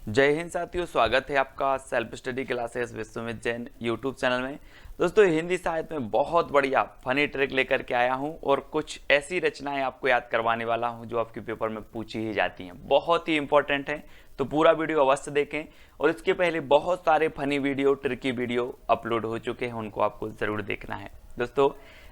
जय हिंद साथियों, स्वागत है आपका self study classes Vishwamit Jain YouTube channel में। दोस्तों, हिंदी साहित्य में बहुत बढ़िया फनी ट्रिक लेकर के आया हूं और कुछ ऐसी रचनाएं आपको याद करवाने वाला हूं जो आपके पेपर में पूछी ही जाती हैं, बहुत ही इंपॉर्टेंट है। तो पूरा वीडियो अवश्य देखें। और इसके पहले बहुत सारे funny video, tricky video upload हो चुके हैं, उनको आपको ज़रूर देखना है। दोस्तों,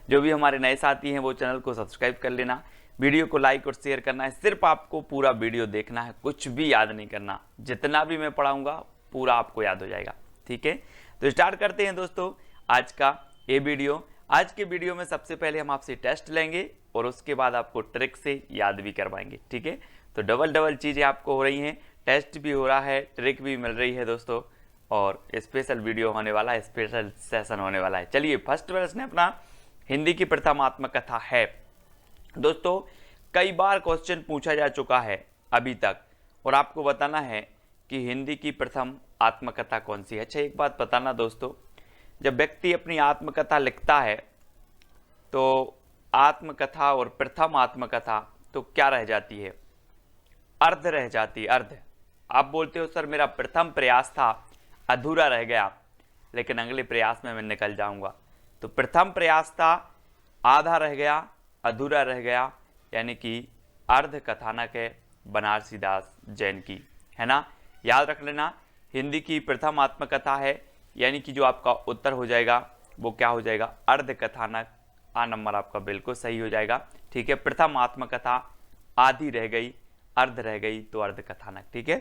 जो भी हमारे नए साथी हैं वो चैनल को सब्सक्राइब कर लेना, वीडियो को लाइक और शेयर करना है। सिर्फ आपको पूरा वीडियो देखना है, कुछ भी याद नहीं करना। जितना भी मैं पढ़ाऊंगा पूरा आपको याद हो जाएगा। ठीक है, तो स्टार्ट करते हैं दोस्तों आज का ये वीडियो। आज के वीडियो में सबसे पहले हम आपसे टेस्ट लेंगे और उसके बाद आपको ट्रिक से याद भी करवाएंगे। ठीक है, तो डबल डबल चीज़ें आपको हो रही हैं, टेस्ट भी हो रहा है, ट्रिक भी मिल रही है दोस्तों, और स्पेशल वीडियो होने वाला है, स्पेशल सेशन होने वाला है। चलिए, फर्स्ट प्रश्न अपना हिंदी की प्रथम आत्मकथा है। दोस्तों, कई बार क्वेश्चन पूछा जा चुका है अभी तक, और आपको बताना है कि हिंदी की प्रथम आत्मकथा कौन सी है। अच्छा, एक बात बताना दोस्तों, जब व्यक्ति अपनी आत्मकथा लिखता है तो आत्मकथा और प्रथम आत्मकथा तो क्या रह जाती है? अर्ध रह जाती है, अर्ध। आप बोलते हो सर मेरा प्रथम प्रयास था, अधूरा रह गया, लेकिन अगले प्रयास में मैं निकल जाऊंगा। तो प्रथम प्रयास था, आधा रह गया, अधूरा रह गया, यानी कि अर्ध कथानक है बनारसी दास जैन की, है ना। याद रख लेना, हिंदी की प्रथम आत्मकथा है, यानी कि जो आपका उत्तर हो जाएगा वो क्या हो जाएगा? अर्ध कथानक। आ नंबर आपका बिल्कुल सही हो जाएगा। ठीक है, प्रथम आत्मकथा आधी रह गई, अर्ध रह गई, तो अर्ध कथानक। ठीक है,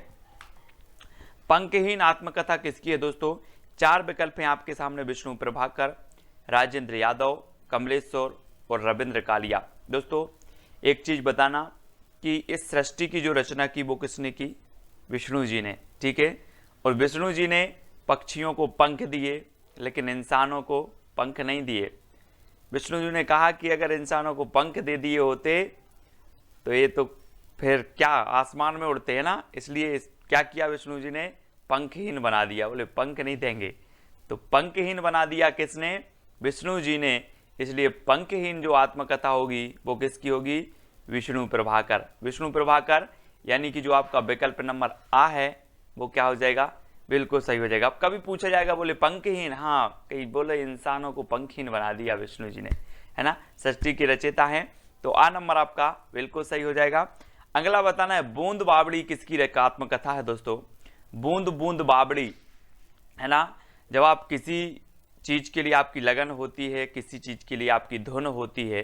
पंक्तिहीन आत्मकथा किसकी है दोस्तों? चार विकल्प हैं आपके सामने, विष्णु प्रभाकर, राजेंद्र यादव, कमलेश्वर और रविंद्र कालिया। दोस्तों, एक चीज बताना कि इस सृष्टि की जो रचना की वो किसने की? विष्णु जी ने। ठीक है, और विष्णु जी ने पक्षियों को पंख दिए, लेकिन इंसानों को पंख नहीं दिए। विष्णु जी ने कहा कि अगर इंसानों को पंख दे दिए होते तो ये तो फिर क्या आसमान में उड़ते हैं ना, इसलिए क्या किया विष्णु जी ने? पंखहीन बना दिया। बोले पंख नहीं देंगे, तो पंखहीन बना दिया किसने? विष्णु जी ने। इसलिए पंखहीन जो आत्मकथा होगी वो किसकी होगी? विष्णु प्रभाकर। विष्णु प्रभाकर, यानी कि जो आपका विकल्प नंबर आ है वो क्या हो जाएगा? बिल्कुल सही हो जाएगा। अब कभी पूछा जाएगा बोले पंखहीन, हाँ कहीं बोले इंसानों को पंखहीन बना दिया विष्णु जी ने, है ना। सृष्टि के रचयिता हैं, तो आ नंबर आपका बिल्कुल सही हो जाएगा। अगला बताना है, बूंद बावड़ी किसकी आत्मकथा है दोस्तों? बूंद बूंद बावड़ी, है ना। जब आप किसी चीज के लिए आपकी लगन होती है, किसी चीज के लिए आपकी धुन होती है,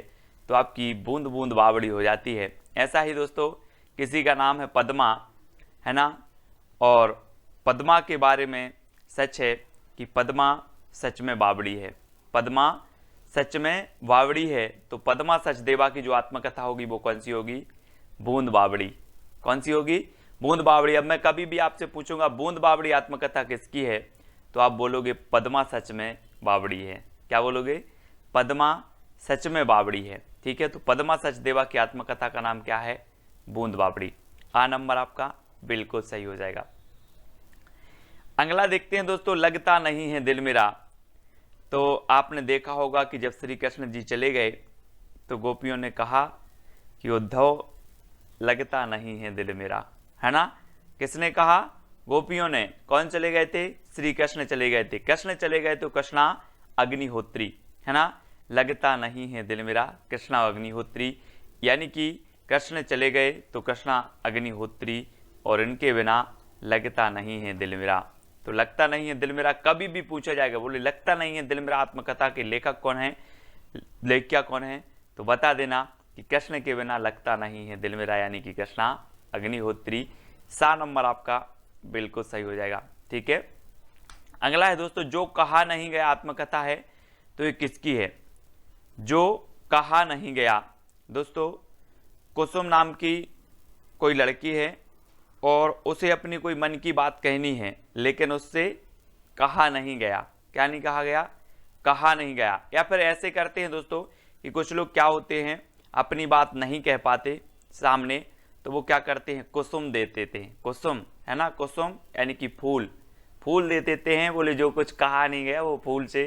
तो आपकी बूंद बूंद बावड़ी हो जाती है। ऐसा ही दोस्तों, किसी का नाम है पद्मा, है ना, और पद्मा के बारे में सच है कि पद्मा सच में बावड़ी है। पद्मा सच में बावड़ी है, तो पद्मा सचदेवा की जो आत्मकथा होगी वो कौन सी होगी? बूंद बावड़ी। कौन सी होगी? बूंद बावड़ी। अब मैं कभी भी आपसे पूछूंगा बूंद बावड़ी आत्मकथा किसकी है, तो आप बोलोगे पद्मा सच में बावड़ी है। क्या बोलोगे? पद्मा सच में बावड़ी है। ठीक है, तो पद्मा सचदेवा की आत्मकथा का नाम क्या है? बूंद बावड़ी। आ नंबर आपका बिल्कुल सही हो जाएगा। अगला देखते हैं दोस्तों, लगता नहीं है दिल मेरा। तो आपने देखा होगा कि जब श्री कृष्ण जी चले गए तो गोपियों ने कहा कि उद्धव लगता नहीं है दिल मेरा, है ना। किसने कहा? गोपियों ने। कौन चले गए थे? श्री कृष्ण चले गए थे। कृष्ण चले गए तो कृष्णा अग्निहोत्री, है ना। लगता नहीं है दिल मेरा, कृष्णा अग्निहोत्री, यानी कि कृष्ण चले गए तो कृष्णा अग्निहोत्री, और इनके बिना लगता नहीं है दिल मेरा। तो लगता नहीं है दिल मेरा कभी भी पूछा जाएगा, बोले लगता नहीं है दिल मेरा आत्मकथा के लेखक कौन है, लेखिका कौन है, तो बता देना कि कृष्ण के बिना लगता नहीं है दिल मेरा, यानी कि कृष्णा अग्निहोत्री। सा नंबर आपका बिल्कुल सही हो जाएगा। ठीक है, अगला है दोस्तों, जो कहा नहीं गया आत्मकथा है, तो ये किसकी है? जो कहा नहीं गया दोस्तों, कुसुम नाम की कोई लड़की है और उसे अपनी कोई मन की बात कहनी है, लेकिन उससे कहा नहीं गया। क्या नहीं कहा गया? कहा नहीं गया। या फिर ऐसे करते हैं दोस्तों कि कुछ लोग क्या होते हैं, अपनी बात नहीं कह पाते सामने, तो वो क्या करते हैं? कुसुम दे देते हैं। कुसुम, है ना, कुसुम यानी कि फूल, फूल दे देते हैं। बोले जो कुछ कहा नहीं गया वो फूल से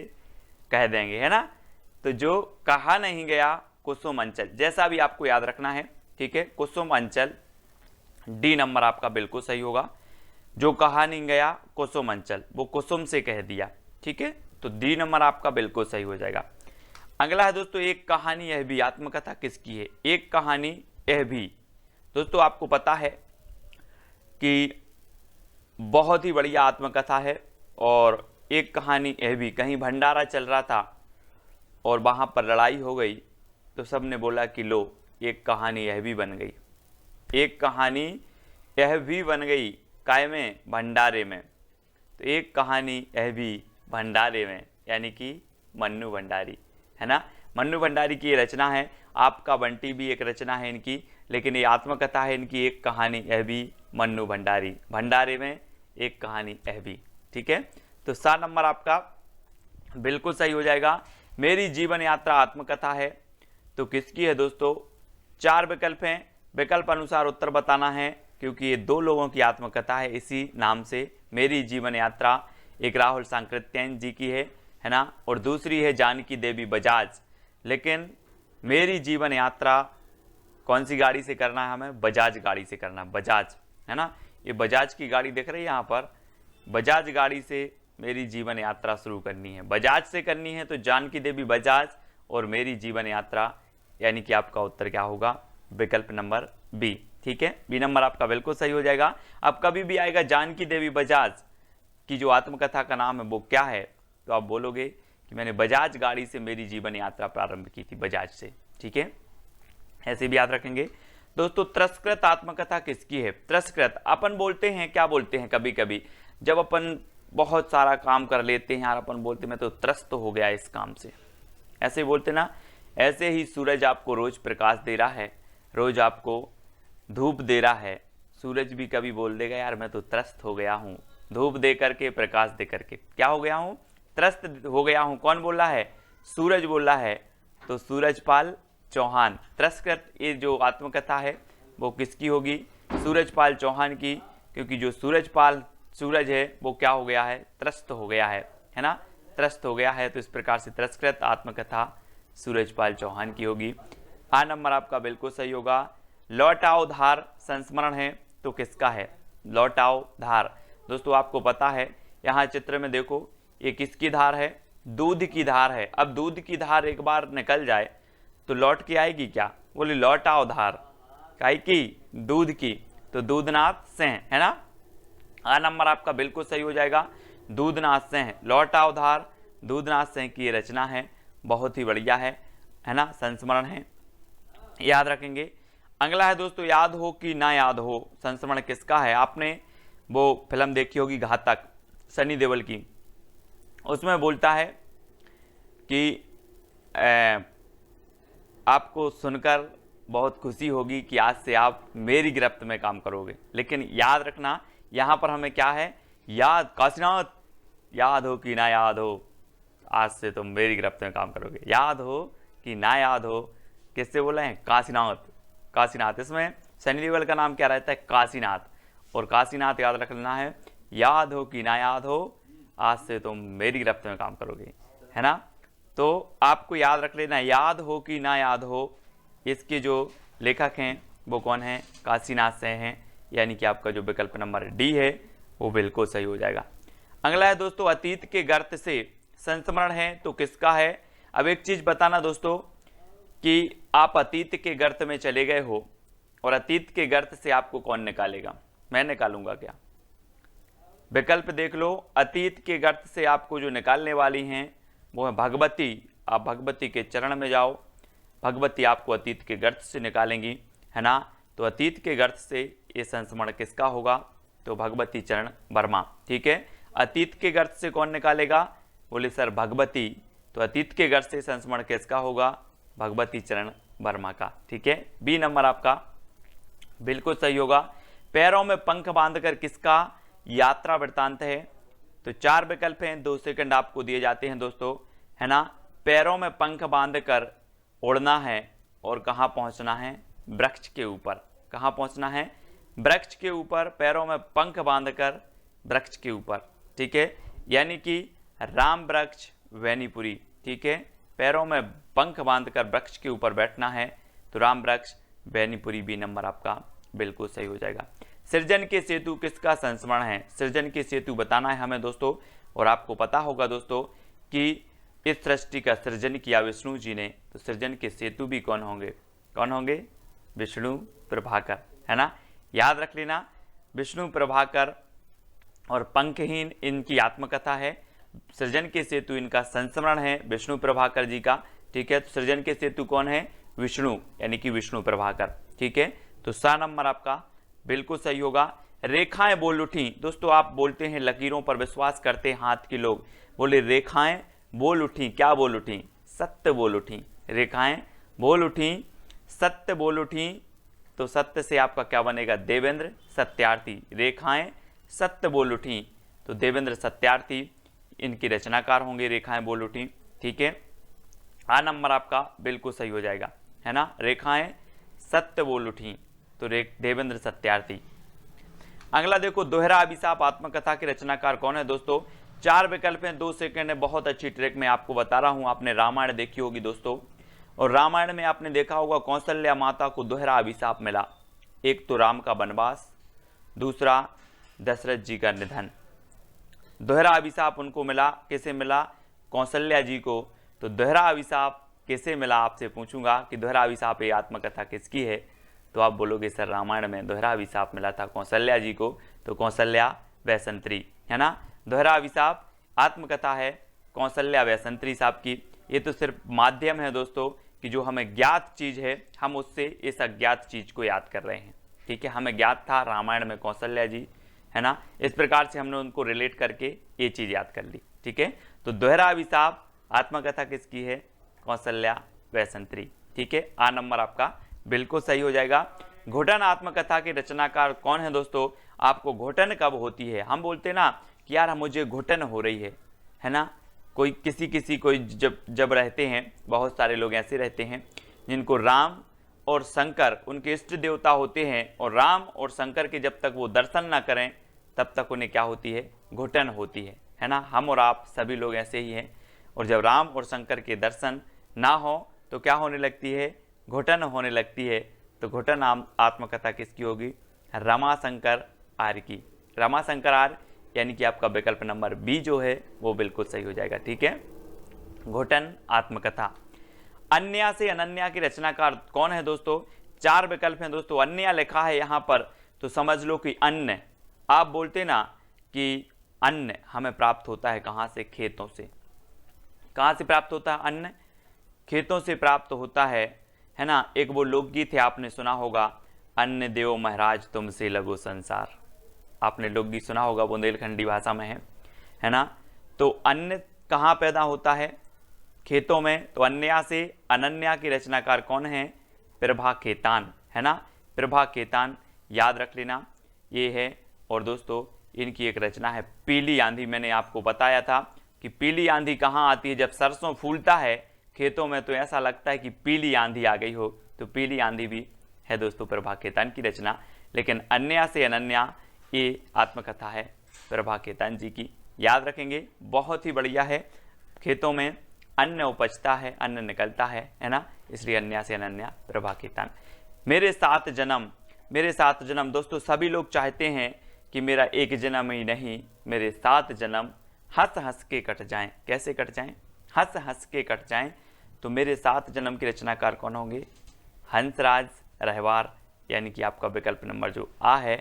कह देंगे, है ना। तो जो कहा नहीं गया कुसुम अंचल, जैसा भी आपको याद रखना है। ठीक है, कुसुम अंचल। डी नंबर आपका बिल्कुल सही होगा। जो कहानी गया कुसुम अंचल, वो कुसुम से कह दिया। ठीक है, तो डी नंबर आपका बिल्कुल सही हो जाएगा। अगला है दोस्तों, एक कहानी यह भी, आत्मकथा किसकी है? एक कहानी यह भी। दोस्तों आपको पता है कि बहुत ही बढ़िया आत्मकथा है। और एक कहानी यह भी, कहीं भंडारा चल रहा था और वहां पर लड़ाई हो गई, तो सब ने बोला कि लो एक कहानी यह भी बन गई। एक कहानी यह भी बन गई, काय में? भंडारे में। तो एक कहानी यह भी भंडारे में, यानी कि मन्नू भंडारी, है ना। मन्नू भंडारी की ये रचना है। आपका बंटी भी एक रचना है इनकी, लेकिन ये आत्मकथा है इनकी, एक कहानी यह भी मन्नू भंडारी, भंडारे में एक कहानी यह भी। ठीक है, तो 7 नंबर आपका बिल्कुल सही हो जाएगा। मेरी जीवन यात्रा आत्मकथा है, तो किसकी है दोस्तों? 4 विकल्प हैं, विकल्प अनुसार उत्तर बताना है, क्योंकि ये 2 लोगों की आत्मकथा है इसी नाम से, मेरी जीवन यात्रा। एक राहुल सांकृत्यायन जी की है ना, और दूसरी है जानकी देवी बजाज। लेकिन मेरी जीवन यात्रा कौन सी गाड़ी से करना है हमें? बजाज गाड़ी से करना है, बजाज, है ना। ये बजाज की गाड़ी दिख रही है यहाँ पर, बजाज गाड़ी से मेरी जीवन यात्रा शुरू करनी है, बजाज से करनी है, तो जानकी देवी बजाज और मेरी जीवन यात्रा, यानी कि आपका उत्तर क्या होगा? विकल्प नंबर बी। ठीक है, बी नंबर आपका बिल्कुल सही हो जाएगा। अब कभी भी आएगा जानकी देवी बजाज की जो आत्मकथा का नाम है वो क्या है, तो आप बोलोगे कि मैंने बजाज गाड़ी से मेरी जीवन यात्रा प्रारंभ की थी, बजाज से। ठीक है, ऐसे भी याद रखेंगे। दोस्तों तिरस्कृत आत्मकथा किसकी है? तिरस्कृत अपन बोलते हैं, क्या बोलते हैं कभी कभी जब अपन बहुत सारा काम कर लेते हैं यार, अपन बोलते मैं तो त्रस्त हो गया इस काम से, ऐसे बोलते ना। ऐसे ही सूरज आपको रोज प्रकाश दे रहा है, रोज आपको धूप दे रहा है, सूरज भी कभी बोल देगा यार मैं तो त्रस्त हो गया हूँ, धूप दे करके, प्रकाश दे करके क्या हो गया हूँ? त्रस्त हो गया हूँ। कौन बोल रहा है? सूरज बोल रहा है। तो सूरजपाल चौहान, तिरस्कृत ये जो आत्मकथा है वो किसकी होगी? सूरजपाल चौहान की, क्योंकि जो सूरज है वो क्या हो गया है? त्रस्त हो गया है ना, त्रस्त हो गया है। तो इस प्रकार से तिरस्कृत आत्मकथा सूरजपाल चौहान की होगी। आ नंबर आपका बिल्कुल सही होगा। लौटाओ धार संस्मरण है, तो किसका है? लौटाओ धार। दोस्तों आपको पता है, यहाँ चित्र में देखो, ये किसकी धार है? दूध की धार है। अब दूध की धार एक बार निकल जाए तो लौट के आएगी क्या? बोले लौटाओ धार, काई की? दूध की। तो दूधनाथ सिंह, है ना। आ नंबर आपका बिल्कुल सही हो जाएगा, दूधनाथ सिंह। लौटाओ धार दूधनाथ सिंह की रचना है, बहुत ही बढ़िया है ना, संस्मरण है, याद रखेंगे। अगला है दोस्तों, याद हो कि ना याद हो, संस्मरण किसका है? आपने वो फिल्म देखी होगी घातक, सनी देओल की। उसमें बोलता है कि आपको सुनकर बहुत खुशी होगी कि आज से आप मेरी गिरफ्त में काम करोगे। लेकिन याद रखना यहाँ पर हमें क्या है? याद, काशीनाथ, याद हो कि ना याद हो, आज से तुम मेरी गिरफ्त में काम करोगे। याद हो कि ना याद हो, किससे बोले हैं? काशीनाथ, काशीनाथ। इसमें सनी देओल का नाम क्या रहता है? काशीनाथ। और काशीनाथ याद रखना है, याद हो कि ना याद हो, आज से तुम मेरी गिरफ्त में काम करोगे, है ना। तो आपको याद रख लेना, याद हो कि ना याद हो, इसके जो लेखक हैं वो कौन है? काशीनाथ से हैं, यानी कि आपका जो विकल्प नंबर डी है वो बिल्कुल सही हो जाएगा। अगला है दोस्तों, अतीत के गर्त से संस्मरण है, तो किसका है? अब एक चीज बताना दोस्तों कि आप अतीत के गर्त में चले गए हो और अतीत के गर्त से आपको कौन निकालेगा? मैं निकालूंगा क्या? विकल्प देख लो, अतीत के गर्त से आपको जो निकालने वाली हैं वो है भगवती। आप भगवती के चरण में जाओ, भगवती आपको अतीत के गर्त से निकालेंगी, है ना। तो अतीत के गर्त से ये संस्मरण किसका होगा? तो भगवती चरण वर्मा। ठीक है, अतीत के गर्त से कौन निकालेगा? बोले सर भगवती। तो अतीत के गर्त से संस्मरण किसका होगा? भगवती चरण वर्मा का। ठीक है, बी नंबर आपका बिल्कुल सही होगा। पैरों में पंख बांधकर किसका यात्रा वृत्तांत है? तो 4 विकल्प हैं, 2 सेकंड आपको दिए जाते हैं दोस्तों, है ना। पैरों में पंख बांधकर उड़ना है और कहाँ पहुंचना है? वृक्ष के ऊपर। कहाँ पहुंचना है? वृक्ष के ऊपर। पैरों में पंख बांधकर वृक्ष के ऊपर। ठीक है, यानी कि राम वृक्ष वैनीपुरी। ठीक है, पैरों में पंख बांधकर वृक्ष के ऊपर बैठना है, तो राम वृक्ष वैनीपुरी, बी नंबर आपका बिल्कुल सही हो जाएगा। सृजन के सेतु किसका संस्मरण है? सृजन के सेतु बताना है हमें दोस्तों। और आपको पता होगा दोस्तों कि इस सृष्टि का सृजन किया विष्णु जी ने, तो सृजन के सेतु भी कौन होंगे? कौन होंगे? विष्णु प्रभाकर, है ना। याद रख लेना, विष्णु प्रभाकर और पंखहीन इनकी आत्मकथा है। सृजन के सेतु इनका संस्मरण है विष्णु प्रभाकर जी का, ठीक है। तो सृजन के सेतु कौन है? विष्णु, यानी कि विष्णु प्रभाकर, ठीक है। तो सा नंबर आपका बिल्कुल सही होगा। रेखाएं बोल उठी, दोस्तों आप बोलते हैं लकीरों पर विश्वास करते हैं हाथ के लोग, बोले रेखाएं बोल उठी, क्या बोल उठी? सत्य बोल उठी। रेखाएं बोल उठी, सत्य बोल उठी, तो सत्य से आपका क्या बनेगा? देवेंद्र सत्यार्थी। रेखाएं सत्य बोल उठी, तो देवेंद्र सत्यार्थी इनकी रचनाकार होंगे, रेखाएं बोल उठी, ठीक है। आ नंबर आपका बिल्कुल सही हो जाएगा, है ना। रेखाएं सत्य बोल उठी, तो देवेंद्र सत्यार्थी। अगला देखो, दोहरा अभिशाप आत्मकथा के रचनाकार कौन है? दोस्तों 4 विकल्प हैं, 2 सेकंड है, बहुत अच्छी ट्रिक में आपको बता रहा हूं। आपने रामायण देखी होगी दोस्तों, और रामायण में आपने देखा होगा कौशल्या माता को दोहरा अभिशाप मिला। एक तो राम का वनवास, दूसरा दशरथ जी का निधन। दोहरा अभिशाप उनको मिला, किसे मिला? कौशल्या जी को। तो दोहरा अभिशाप किसे मिला? आपसे पूछूंगा कि दोहरा अभिशाप ये आत्मकथा किसकी है, तो आप बोलोगे सर रामायण में दोहरा अभिशाप मिला था कौशल्या जी को, तो कौशल्या वैसंतरी, है ना। दोहरा अभिशाप आत्मकथा है कौशल्या वैसंतरी साहब की। ये तो सिर्फ माध्यम है दोस्तों कि जो हमें ज्ञात चीज है हम उससे इस अज्ञात चीज को याद कर रहे हैं, ठीक है। हमें ज्ञात था रामायण में कौशल्या जी, है ना, इस प्रकार से हमने उनको रिलेट करके ये चीज याद कर ली, ठीक है। तो दोहरा अभिशाप आत्मकथा किसकी है? कौशल्या वैसंतरी, ठीक है। आ नंबर आपका बिल्कुल सही हो जाएगा। घुटन आत्मकथा के रचनाकार कौन है दोस्तों? आपको घुटन कब होती है? हम बोलते ना कि यार मुझे घुटन हो रही है ना। कोई कोई जब रहते हैं, बहुत सारे लोग ऐसे रहते हैं जिनको राम और शंकर उनके इष्ट देवता होते हैं, और राम और शंकर के जब तक वो दर्शन ना करें तब तक उन्हें क्या होती है? घुटन होती है ना। हम और आप सभी लोग ऐसे ही हैं, और जब राम और शंकर के दर्शन ना हो तो क्या होने लगती है? घुटन होने लगती है। तो घुटन आत्मकथा किसकी होगी? रमाशंकर आर्य की। रमाशंकर आर्य, यानी कि आपका विकल्प नंबर बी जो है वो बिल्कुल सही हो जाएगा, ठीक है। घुटन आत्मकथा। अन्या से अनन्या की रचनाकार कौन है दोस्तों? 4 विकल्प हैं दोस्तों। अन्या लिखा है यहां पर, तो समझ लो कि अन्न, आप बोलते ना कि अन्न हमें प्राप्त होता है कहां से? खेतों से। कहां से प्राप्त होता है अन्न? खेतों से प्राप्त होता है ना। एक वो लोकगीत है, आपने सुना होगा, अन्न देव महाराज तुमसे लगो संसार। आपने लोकगीत सुना होगा, बुंदेलखंडी भाषा में है ना। तो अन्न कहाँ पैदा होता है? खेतों में। तो अन्या से अनन्या की रचनाकार कौन है? प्रभा खेतान, है ना। प्रभा खेतान याद रख लेना, ये है। और दोस्तों इनकी एक रचना है पीली आंधी। मैंने आपको बताया था कि पीली आंधी कहाँ आती है? जब सरसों फूलता है खेतों में तो ऐसा लगता है कि पीली आंधी आ गई हो, तो पीली आंधी भी है दोस्तों प्रभा खेतान की रचना। लेकिन अन्या से अनन्या ये आत्मकथा है प्रभा खेतान जी की, याद रखेंगे, बहुत ही बढ़िया है। खेतों में अन्न उपजता है, अन्न निकलता है ना, इसलिए अन्या से अनन्या प्रभा खेतान। मेरे 7 जन्म, मेरे 7 जन्म दोस्तों सभी लोग चाहते हैं कि मेरा एक जन्म ही नहीं, मेरे 7 जन्म हंस हंस के कट जाएं। कैसे कट जाएं? हंस हंस के कट जाएं। तो मेरे 7 जन्म के रचनाकार कौन होंगे? हंसराज रहवार, यानी कि आपका विकल्प नंबर जो आ है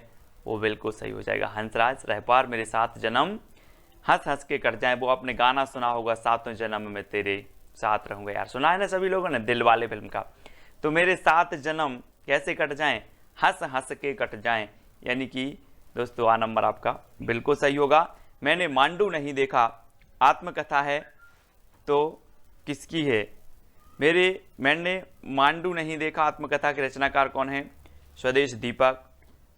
वो बिल्कुल सही हो जाएगा। हंसराज रहवार, मेरे 7 जन्म हंस हंस के कट जाएं। वो आपने गाना सुना होगा, 7वें जन्म में तेरे साथ रहूंगा यार, सुना है ना सभी लोगों ने, दिल वाले फिल्म का। तो मेरे 7 जन्म कैसे कट जाएं? हंस हंस के कट जाएं, यानी कि दोस्तों आ नंबर आपका बिल्कुल सही होगा। मैंने मांडू नहीं देखा आत्मकथा है, तो किसकी है? मैंने मांडू नहीं देखा आत्मकथा के रचनाकार कौन है? स्वदेश दीपक,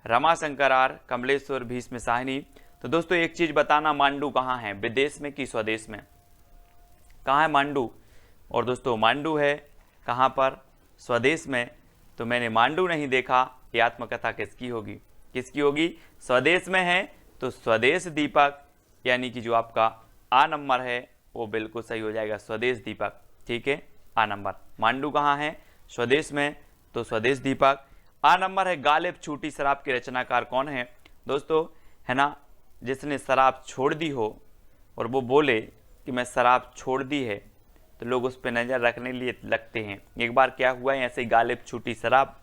रमाशंकर आर्य, कमलेश्वर, भीष्म साहनी। तो दोस्तों एक चीज बताना, मांडू कहाँ है? विदेश में कि स्वदेश में? कहाँ है मांडू? और दोस्तों मांडू है कहाँ पर? स्वदेश में। तो मैंने मांडू नहीं देखा, ये आत्मकथा किसकी होगी? किसकी होगी? स्वदेश में है, तो स्वदेश दीपक, यानी कि जो आपका आ नंबर है वो बिल्कुल सही हो जाएगा, स्वदेश दीपक, ठीक है। आ नंबर। मांडू कहाँ है? स्वदेश में, तो स्वदेश दीपक। आ नंबर है गालिब छूटी शराब के रचनाकार कौन है दोस्तों, है ना, जिसने शराब छोड़ दी हो और वो बोले कि मैं शराब छोड़ दी है तो लोग उस पर नज़र रखने लिए लगते हैं। एक बार क्या हुआ है, ऐसे ही गालिब छूटी शराब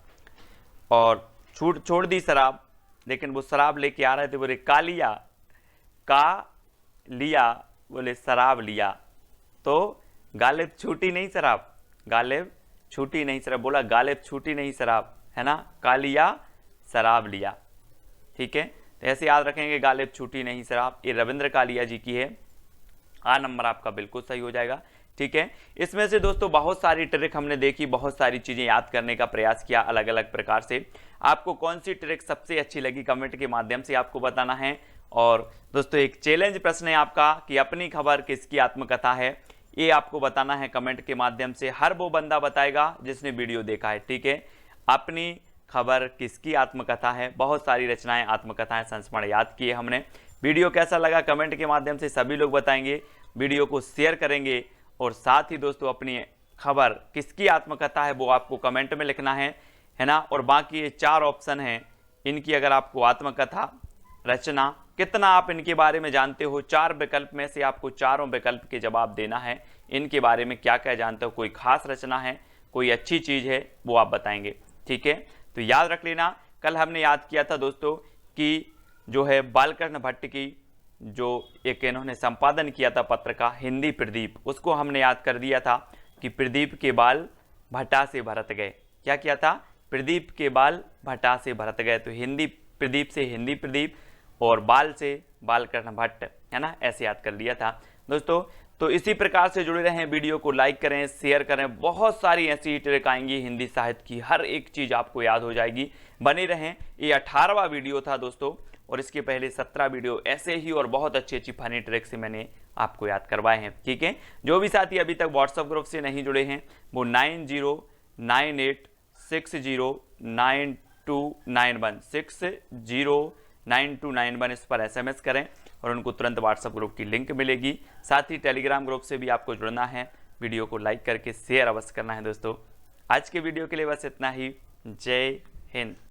और छोड़ दी शराब, लेकिन वो शराब लेके आ रहे थे, बोले का लिया, का लिया, बोले शराब लिया, तो गालिब छूटी नहीं शराब, गालिब छूटी नहीं शराब, बोला गालिब छूटी नहीं शराब, है ना, का लिया शराब लिया। ठीक है, तो ऐसे याद रखेंगे, गालिब छूटी नहीं शराब, ये रविंद्र कालिया जी की है। आ नंबर आपका बिल्कुल सही हो जाएगा। ठीक है, इसमें से दोस्तों बहुत सारी ट्रिक हमने देखी, बहुत सारी चीजें याद करने का प्रयास किया अलग अलग प्रकार से। आपको कौन सी ट्रिक सबसे अच्छी लगी कमेंट के माध्यम से आपको बताना है। और दोस्तों एक चैलेंज प्रश्न है आपका कि अपनी खबर किसकी आत्मकथा है, ये आपको बताना है कमेंट के माध्यम से। हर वो बंदा बताएगा जिसने वीडियो देखा है। ठीक है, अपनी खबर किसकी आत्मकथा है, बहुत सारी रचनाएं आत्मकथाएं संस्मरण याद किए हमने। वीडियो कैसा लगा कमेंट के माध्यम से सभी लोग बताएंगे, वीडियो को शेयर करेंगे और साथ ही दोस्तों अपनी खबर किसकी आत्मकथा है वो आपको कमेंट में लिखना है ना। और बाकी ये 4 ऑप्शन हैं, इनकी अगर आपको आत्मकथा रचना कितना आप इनके बारे में जानते हो, 4 विकल्प में से आपको चारों विकल्प के जवाब देना है। इनके बारे में क्या क्या जानते हो, कोई खास रचना है, कोई अच्छी चीज है, वो आप बताएंगे। ठीक है, तो याद रख लेना, कल हमने याद किया था दोस्तों कि जो है बालकृष्ण भट्ट की जो एक इन्होंने संपादन किया था पत्र का हिंदी प्रदीप, उसको हमने याद कर दिया था कि प्रदीप के बाल भट्टा से भरत गए। क्या किया था, प्रदीप के बाल भट्टा से भरत गए, तो हिंदी प्रदीप से हिंदी प्रदीप और बाल से बालकृष्ण भट्ट, है ना, ऐसे याद कर लिया था दोस्तों। तो इसी प्रकार से जुड़े रहें, वीडियो को लाइक करें, शेयर करें, बहुत सारी ऐसी ट्रिक आएंगी हिंदी साहित्य की, हर एक चीज आपको याद हो जाएगी। बने रहें, ये 18वां वीडियो था दोस्तों, और इसके पहले 17 वीडियो ऐसे ही और बहुत अच्छी अच्छी फनी ट्रिक से मैंने आपको याद करवाए हैं। ठीक है, जो भी साथी अभी तक व्हाट्सएप ग्रुप से नहीं जुड़े हैं वो 9098609291 609291 इस पर SMS करें और उनको तुरंत व्हाट्सएप ग्रुप की लिंक मिलेगी। साथ ही टेलीग्राम ग्रुप से भी आपको जुड़ना है, वीडियो को लाइक करके शेयर अवश्य करना है दोस्तों। आज के वीडियो के लिए बस इतना ही। जय हिंद।